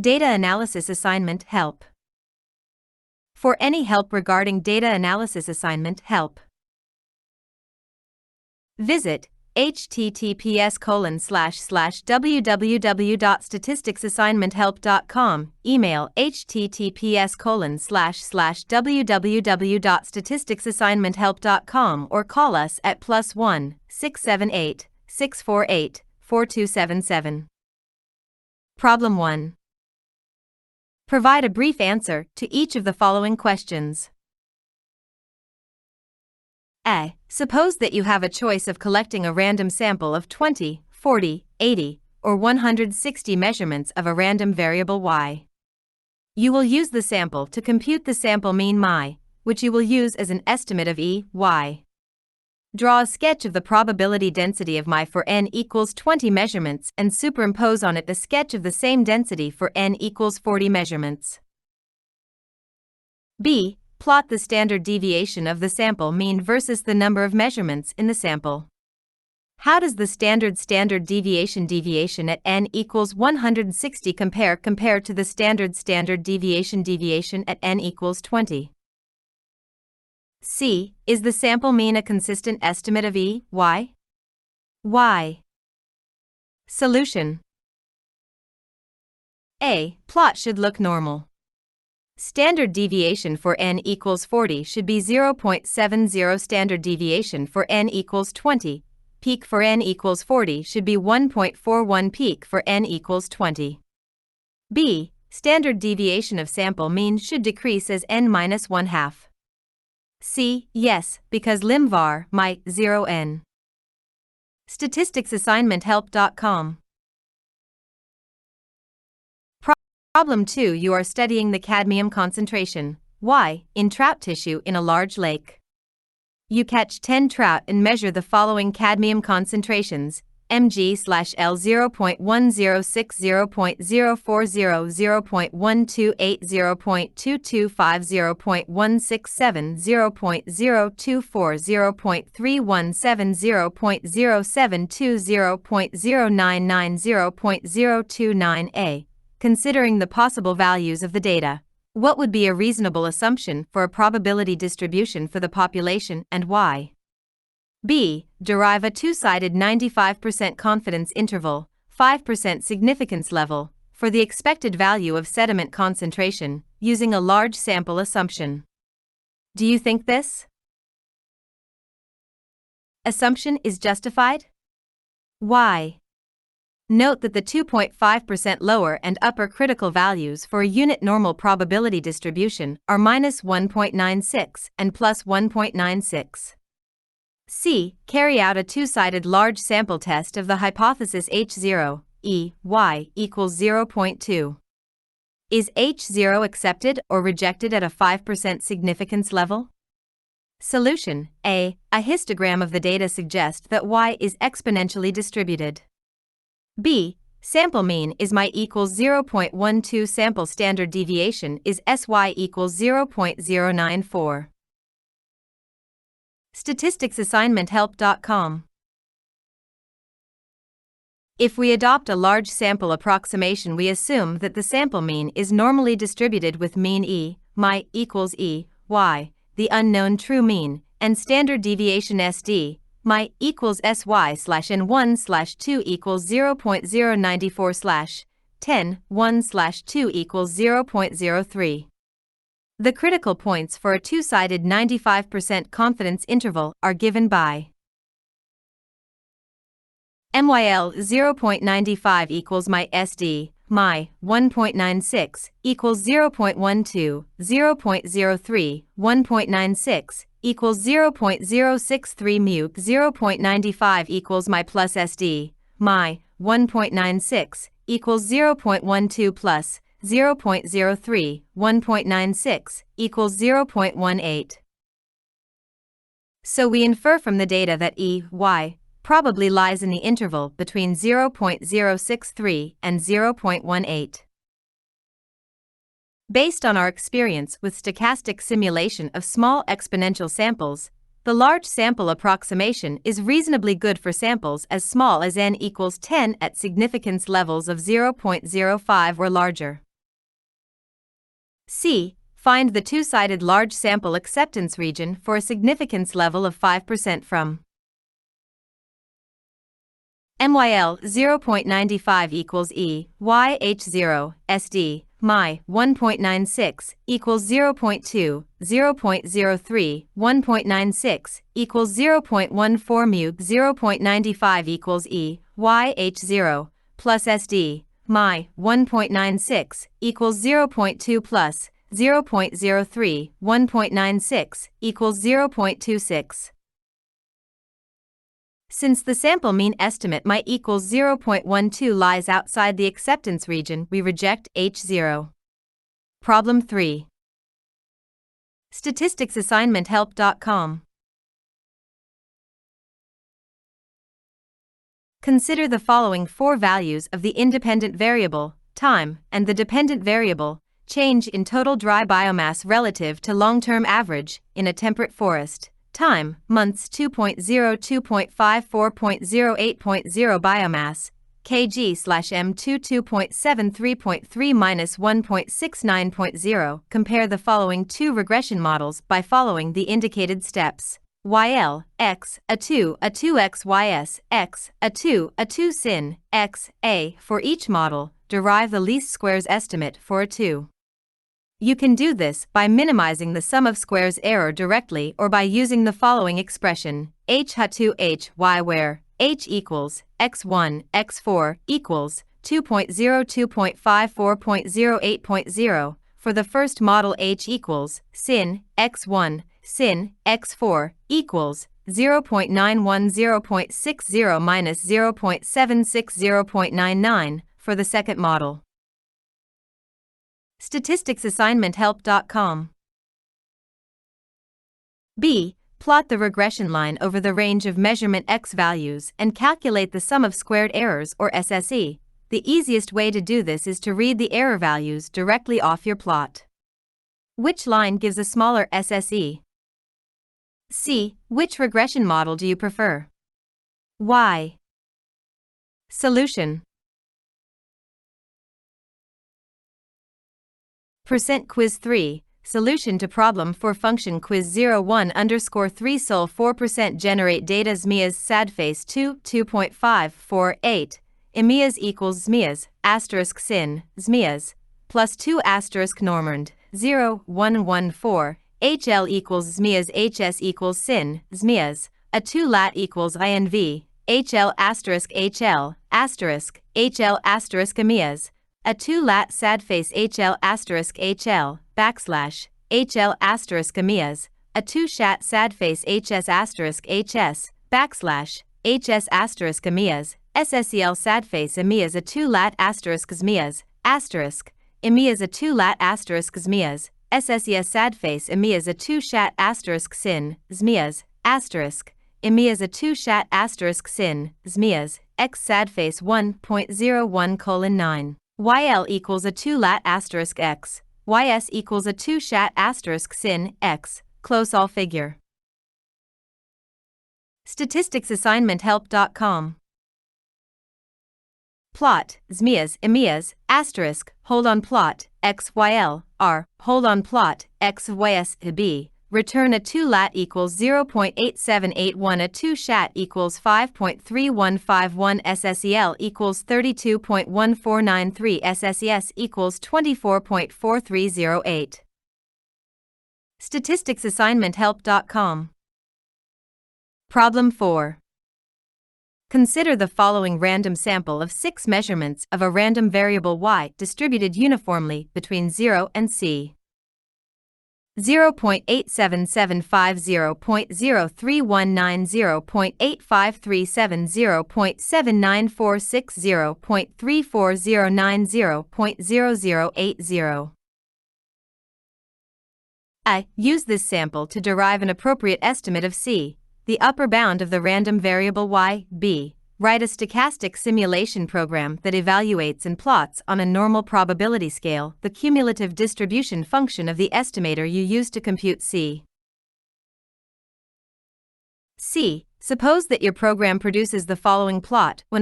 Data Analysis Assignment Help. For any help regarding data analysis assignment help, visit https://www.statisticsassignmenthelp.com, email https://www.statisticsassignmenthelp.com, or call us at +1 678 648 4277. Problem 1. Provide a brief answer to each of the following questions. A. Suppose that you have a choice of collecting a random sample of 20, 40, 80, or 160 measurements of a random variable y. You will use the sample to compute the sample mean mi, which you will use as an estimate of e, y. Draw a sketch of the probability density of mi for n equals 20 measurements and superimpose on it the sketch of the same density for n equals 40 measurements. B. Plot the standard deviation of the sample mean versus the number of measurements in the sample. How does the standard deviation at n equals 160 compare to the standard deviation at n equals 20? C. Is the sample mean a consistent estimate of e, y? Y. Solution. A. Plot should look normal. Standard deviation for n equals 40 should be 0.70. Standard deviation for n equals 20. Peak for n equals 40 should be 1.41. Peak for n equals 20. B. Standard deviation of sample mean should decrease as n minus 1/2. C. Yes, because lim var mi 0n. Statisticsassignmenthelp.com. Problem 2. You are studying the cadmium concentration, Y, in trout tissue in a large lake. You catch 10 trout and measure the following cadmium concentrations: mg/L 0.1060, 0.040, 0.128, 0.225, 0.167, 0.024, 0.317, 0.072, 0.099, 0.029. Considering the possible values of the data, what would be a reasonable assumption for a probability distribution for the population and why? B. Derive a two-sided 95% confidence interval, 5% significance level, for the expected value of sediment concentration, using a large sample assumption. Do you think this assumption is justified? Why? Note that the 2.5% lower and upper critical values for a unit normal probability distribution are -1.96 and +1.96. C. Carry out a two-sided large sample test of the hypothesis H0, E, Y equals 0.2. Is H0 accepted or rejected at a 5% significance level? Solution. A. A histogram of the data suggests that Y is exponentially distributed. B. Sample mean is mi equals 0.12. Sample standard deviation is SY equals 0.094. Statisticsassignmenthelp.com. If we adopt a large sample approximation, we assume that the sample mean is normally distributed with mean E, mi equals E, Y, the unknown true mean, and standard deviation SD, mi equals SY/n1/2 equals 0.094/10, 1/2 equals 0.03. The critical points for a two-sided 95% confidence interval are given by MYL 0.95 equals mi SD, mi 1.96 equals 0.12, 0.03, 1.96 equals 0.063 mu, 0.95 equals mi plus SD, mi 1.96 equals 0.12 plus 0.03, 1.96 equals 0.18. So we infer from the data that E, Y, probably lies in the interval between 0.063 and 0.18. Based on our experience with stochastic simulation of small exponential samples, The large sample approximation is reasonably good for samples as small as n equals 10 at significance levels of 0.05 or larger. C. Find the two-sided large sample acceptance region for a significance level of 5% from MYL 0.95 equals E, YH0, SD, My 1.96 equals 0.2, 0.03, 1.96 equals 0.14 mu 0.95 equals E, YH0 plus SD, My 1.96 equals 0.2 plus 0.03, 1.96 equals 0.26. Since the sample mean estimate might equals 0.12 lies outside the acceptance region, we reject H0. Problem 3. StatisticsAssignmentHelp.com. Consider the following four values of the independent variable, time, and the dependent variable, change in total dry biomass relative to long-term average, in a temperate forest. Time, months 2.0, 2.54.08.0 biomass, kg/m 22.73.3 minus 1.69.0. Compare the following two regression models by following the indicated steps. YL, X, A2, A2X, YS, X, A2, A2 sin, X, A. For each model, derive the least squares estimate for A2. You can do this by minimizing the sum of squares error directly or by using the following expression, H2 HY, where H equals x1, x4 equals 2.0, 2.54.08.0. For the first model, H equals sin x1, sin x4 equals 0.91, 0.60 minus 0.76, 0.99. For the second model. StatisticsAssignmentHelp.com. B. Plot the regression line over the range of measurement x values and calculate the sum of squared errors or SSE. The easiest way to do this is to read the error values directly off your plot. Which line gives a smaller SSE? C. Which regression model do you prefer? Why? Solution. Quiz 3, solution to problem for function quiz 01_3 sol 4% generate data zmias sadface 2, 2.548, imias equals zmias, asterisk sin, zmias, plus 2 asterisk normand, 0, 114, HL equals zmias HS equals sin, zmias, A2 lat equals INV, HL asterisk HL, asterisk, HL asterisk imias, A2 lat sadface HL asterisk HL, backslash, HL asterisk imias, A2 shat sadface HS asterisk HS, backslash, HS asterisk imias, SSEL sadface imias A2 lat asterisk zmias, asterisk, imias A2 lat asterisk zmias, SSES sadface imias A2 shat asterisk sin, zmias, asterisk, imias A2 shat asterisk sin, zmias, X sadface 1.01:9. YL equals A2 lat asterisk X, YS equals A2 shat asterisk sin, X, close all figure. StatisticsAssignmentHelp.com. Plot, zmias, imias, asterisk, hold on plot, X, YL, R, hold on plot, X, YS, B. Return A2 lat equals 0.8781, A2 shat equals 5.3151, SSEL equals 32.1493, SSES equals 24.4308. StatisticsAssignmentHelp.com. Problem 4. Consider the following random sample of 6 measurements of a random variable y distributed uniformly between 0 and c. 0.87750.03190.8537.0.79460.34090.0080. I. Use this sample to derive an appropriate estimate of c, the upper bound of the random variable y. B. Write a stochastic simulation program that evaluates and plots on a normal probability scale the cumulative distribution function of the estimator you use to compute c. C. Suppose that your program produces the following plot when